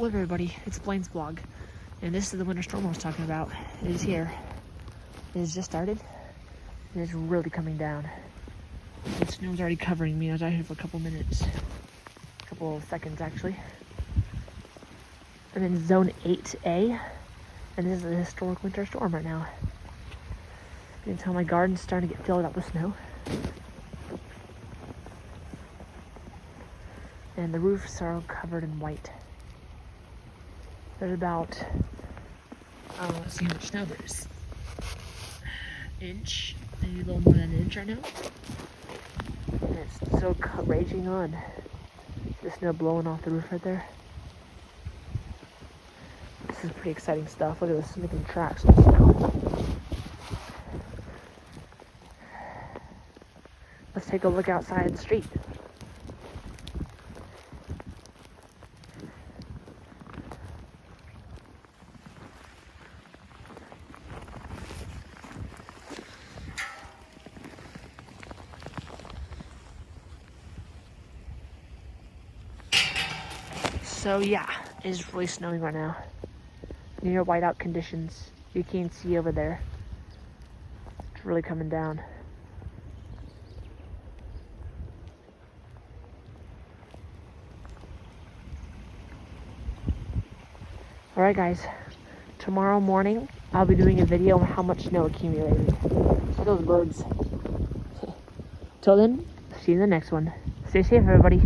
Hello everybody, it's Blaine's vlog, and this is the winter storm I was talking about. It is here. It has just started. It is really coming down. The snow's already covering me. I was out here for a couple minutes. A couple of seconds actually. I'm in zone 8A, and this is a historic winter storm right now. You can tell my garden's starting to get filled up with snow. And the roofs are covered in white. There's about, let's see how much snow there is. Inch, maybe a little more than an inch right now. And it's still raging on. The snow blowing off the roof right there. This is pretty exciting stuff. Look at this, making tracks in the snow. Let's take a look outside the street. So yeah, it's really snowing right now. Near whiteout conditions. You can't see over there. It's really coming down. Alright guys, tomorrow morning I'll be doing a video on how much snow accumulated. Look at those birds. Till then, see you in the next one. Stay safe everybody.